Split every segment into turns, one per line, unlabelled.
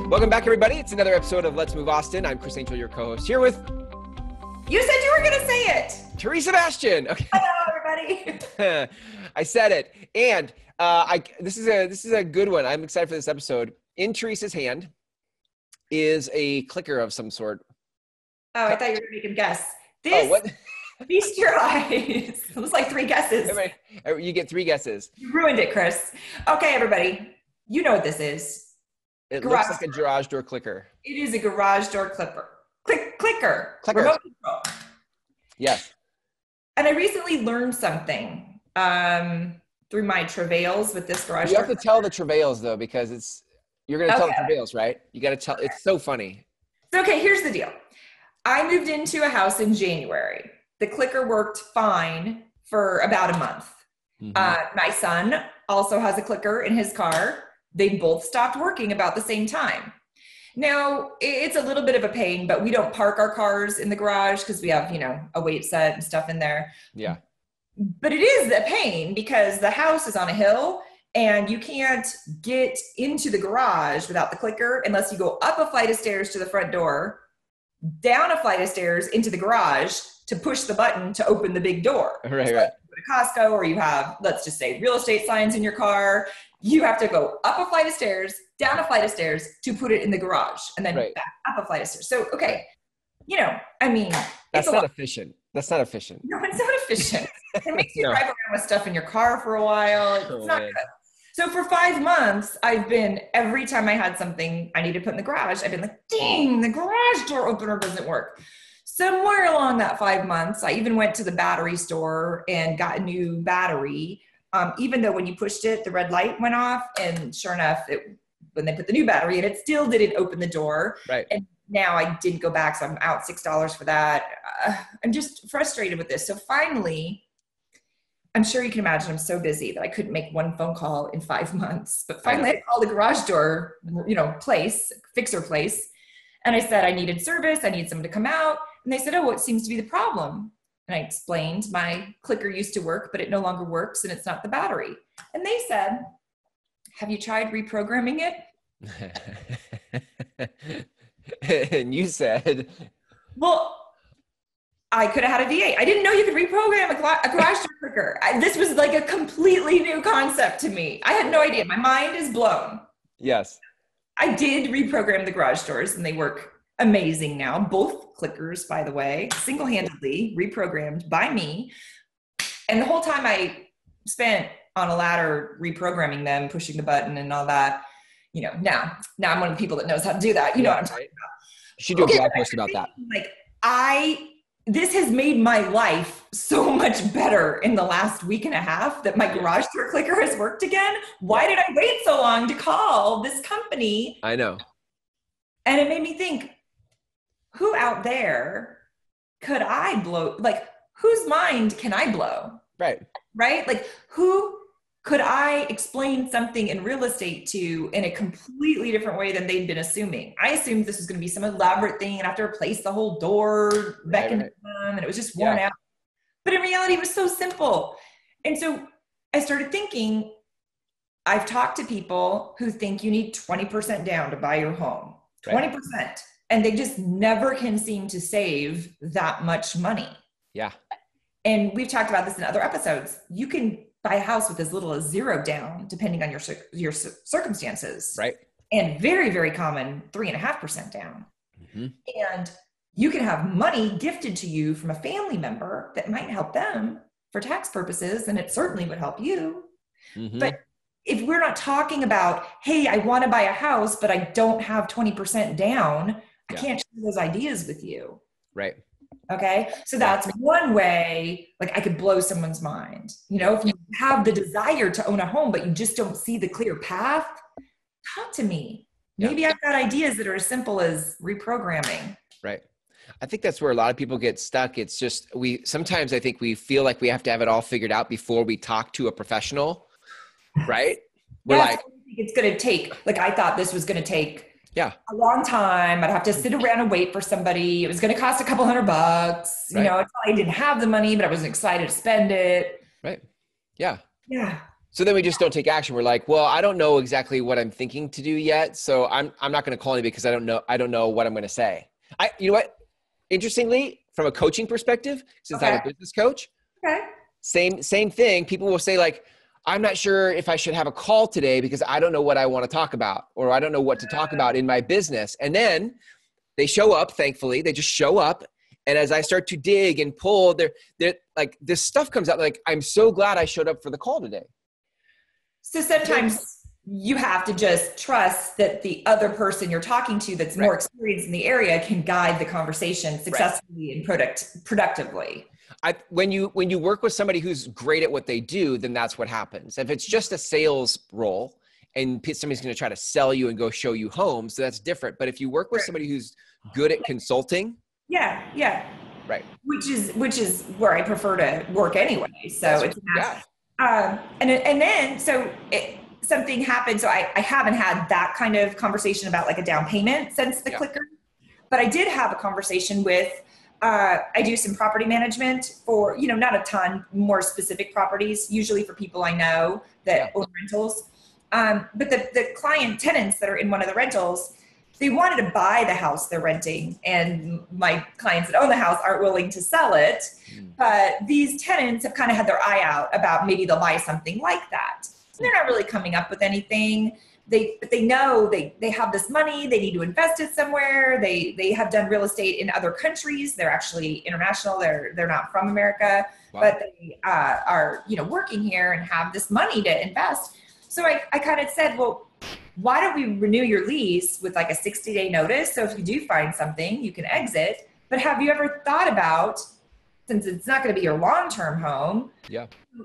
Welcome back, everybody. It's another episode of Let's Move Austin. I'm Chris Angel, your co-host, here with...
You said you were going to say it.
Teresa Bastian. Okay.
Hello, everybody.
I said it. And this is a good one. I'm excited for this episode. In Teresa's hand is a clicker of some sort.
Oh, I thought you were going to make him guess.
What?
Feast your eyes. It was like 3 guesses.
You get 3 guesses.
You ruined it, Chris. Okay, everybody. You know what this is.
It looks like a garage door clicker.
It is a garage door clicker. Clicker.
Clicker.
Remote control.
Yes.
And I recently learned something through my travails with this garage door.
You have to tell the travails, though, because you're going to tell the travails, right? You got to tell. It's so funny.
Okay, here's the deal. I moved into a house in January. The clicker worked fine for about a month. Mm-hmm. My son also has a clicker in his car. They both stopped working about the same time. Now, it's a little bit of a pain, but we don't park our cars in the garage because we have, a weight set and stuff in there.
Yeah.
But it is a pain because the house is on a hill and you can't get into the garage without the clicker unless you go up a flight of stairs to the front door, down a flight of stairs into the garage to push the button to open the big door.
Right.
You go to Costco, or you have, let's just say, real estate signs in your car. You have to go up a flight of stairs, down a flight of stairs to put it in the garage, and then back up a flight of stairs. So, okay,
that's not efficient. That's not efficient.
No, it's not efficient. It makes you drive around with stuff in your car for a while. It's not good. So for 5 months, every time I had something I needed to put in the garage, I've been like, dang, the garage door opener doesn't work. Somewhere along that 5 months, I even went to the battery store and got a new battery. Even though when you pushed it, the red light went off, and sure enough, when they put the new battery in, it still didn't open the door.
Right.
And now I didn't go back, so I'm out $6 for that. I'm just frustrated with this. So finally, I'm sure you can imagine I'm so busy that I couldn't make one phone call in 5 months. But finally, I called the garage door, fixer place, and I said I needed service. I need someone to come out, and they said, "Oh, what seems to be the problem?" And I explained my clicker used to work, but it no longer works, and it's not the battery. And they said, "Have you tried reprogramming
it?" And you said,
"Well, I could have had a V8. I didn't know you could reprogram a garage door clicker. This was like a completely new concept to me. I had no idea. My mind is blown."
Yes.
I did reprogram the garage doors, and they work amazing now. Both clickers, by the way, single-handedly reprogrammed by me. And the whole time I spent on a ladder reprogramming them, pushing the button and all that, now I'm one of the people that knows how to do that. You know what I'm talking about.
You should do a blog post about that.
This has made my life so much better in the last week and a half that my garage door clicker has worked again. Why did I wait so long to call this company?
I know.
And it made me think, who out there could I blow? Like, whose mind can I blow?
Right.
Like, who could I explain something in real estate to in a completely different way than they'd been assuming? I assumed this was going to be some elaborate thing and I have to replace the whole door mechanism, and it was just worn out. But in reality, it was so simple. And so I started thinking, I've talked to people who think you need 20% down to buy your home. 20%. And they just never can seem to save that much money. Yeah. And we've talked about this in other episodes. You can buy a house with as little as 0 down, depending on your circumstances.
Right.
And very, very common, 3.5% down.
Mm-hmm.
And you can have money gifted to you from a family member that might help them for tax purposes, and it certainly would help you.
Mm-hmm.
But if we're not talking about, hey, I want to buy a house, but I don't have 20% down, I can't share those ideas with you.
Right.
Okay. So that's one way, like, I could blow someone's mind. If you have the desire to own a home, but you just don't see the clear path, talk to me. Maybe I've got ideas that are as simple as reprogramming.
Right. I think that's where a lot of people get stuck. It's just, sometimes I think we feel like we have to have it all figured out before we talk to a professional. Right. We're like,
it's going to take, I thought this was going to take
a
long time. I'd have to sit around and wait for somebody. It was going to cost a couple $100.
Right.
I didn't have the money, but I was excited to spend it.
Right. Yeah.
Yeah.
So then we just don't take action. We're like, well, I don't know exactly what I'm thinking to do yet. So I'm not going to call anybody because I don't know what I'm going to say. You know what? Interestingly, from a coaching perspective, since I'm a business coach, same thing. People will say like, I'm not sure if I should have a call today because I don't know what I want to talk about, or I don't know what to talk about in my business. And then they show up, thankfully, they just show up. And as I start to dig and pull, they're like, this stuff comes out like, I'm so glad I showed up for the call today.
So sometimes you have to just trust that the other person you're talking to that's more experienced in the area can guide the conversation successfully and productively.
When you work with somebody who's great at what they do, then that's what happens. If it's just a sales role and somebody's going to try to sell you and go show you homes, so that's different. But if you work with somebody who's good at consulting.
Yeah.
Right.
Which is where I prefer to work anyway. So it's something happened. So I haven't had that kind of conversation about like a down payment since the clicker, but I did have a conversation with, I do some property management for, not a ton, more specific properties, usually for people I know that own rentals. But the client tenants that are in one of the rentals, they wanted to buy the house they're renting, and my clients that own the house aren't willing to sell it. But these tenants have kind of had their eye out about maybe they'll buy something like that. And they're not really coming up with anything. But they know they have this money, they need to invest it somewhere. They have done real estate in other countries. They're actually international. They're not from America, but they are, working here and have this money to invest. So I kind of said, well, why don't we renew your lease with like a 60-day notice? So if you do find something, you can exit. But have you ever thought about, since it's not going to be your long-term home,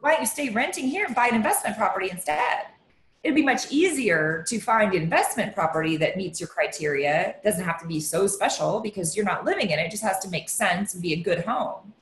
why don't you stay renting here and buy an investment property instead? It'd be much easier to find an investment property that meets your criteria. It doesn't have to be so special because you're not living in it. It just has to make sense and be a good home.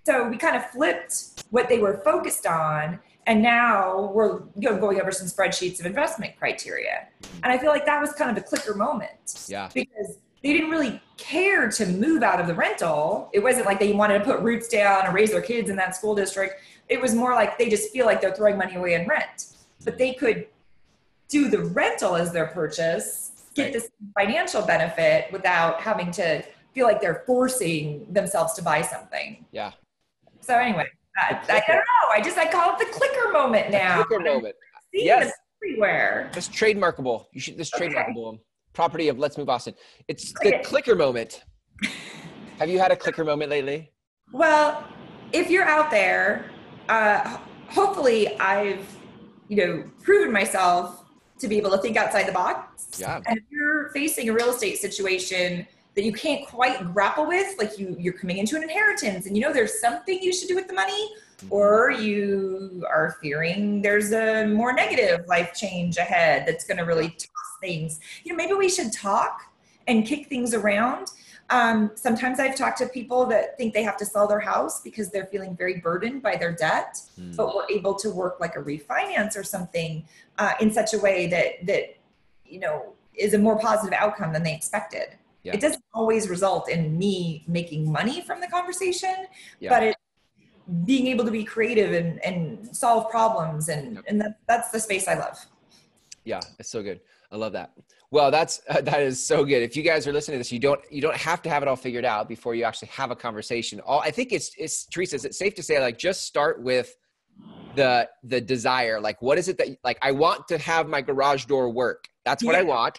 So we kind of flipped what they were focused on. And now we're going over some spreadsheets of investment criteria. And I feel like that was kind of a clicker moment.
Yeah.
Because they didn't really care to move out of the rental. It wasn't like they wanted to put roots down and raise their kids in that school district. It was more like they just feel like they're throwing money away in rent. But they could do the rental as their purchase, get this financial benefit without having to feel like they're forcing themselves to buy something.
Yeah.
So anyway. I don't know. I call it the clicker moment now.
The clicker moment.
Yes. Everywhere.
It's trademarkable. This trademarkable property of Let's Move Austin. It's the clicker moment. Have you had a clicker moment lately?
Well, if you're out there, hopefully I've, proven myself to be able to think outside the box.
Yeah.
And if you're facing a real estate situation that you can't quite grapple with, like you're coming into an inheritance and there's something you should do with the money, or you are fearing there's a more negative life change ahead that's going to really toss things. Maybe we should talk and kick things around. Sometimes I've talked to people that think they have to sell their house because they're feeling very burdened by their debt, but we're able to work like a refinance or something in such a way that is a more positive outcome than they expected. Yeah. It doesn't always result in me making money from the conversation, but it's being able to be creative and solve problems. And that's the space I love.
Yeah, it's so good. I love that. Well, that is so good. If you guys are listening to this, you don't have to have it all figured out before you actually have a conversation. I think it's Teresa, is it safe to say like just start with the desire? Like, what is it that like I want to have my garage door work? That's what I want.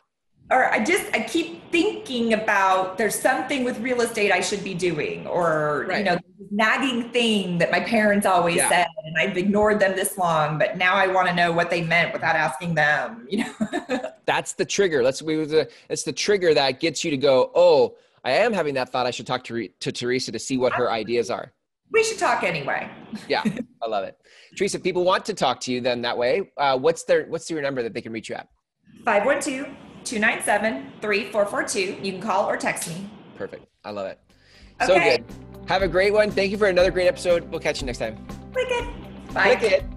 Or I keep thinking about there's something with real estate I should be doing, or, this nagging thing that my parents always said, and I've ignored them this long, but now I want to know what they meant without asking them,
That's the trigger. It's the trigger that gets you to go, oh, I am having that thought. I should talk to Teresa to see what her ideas are.
We should talk anyway.
Yeah, I love it. Teresa, if people want to talk to you then that way, what's your number that they can reach you at?
512-297-3442. You can call or text me.
Perfect. I love it. So good. Have a great one. Thank you for another great episode. We'll catch you next time.
Wicked. Bye.
Wicked.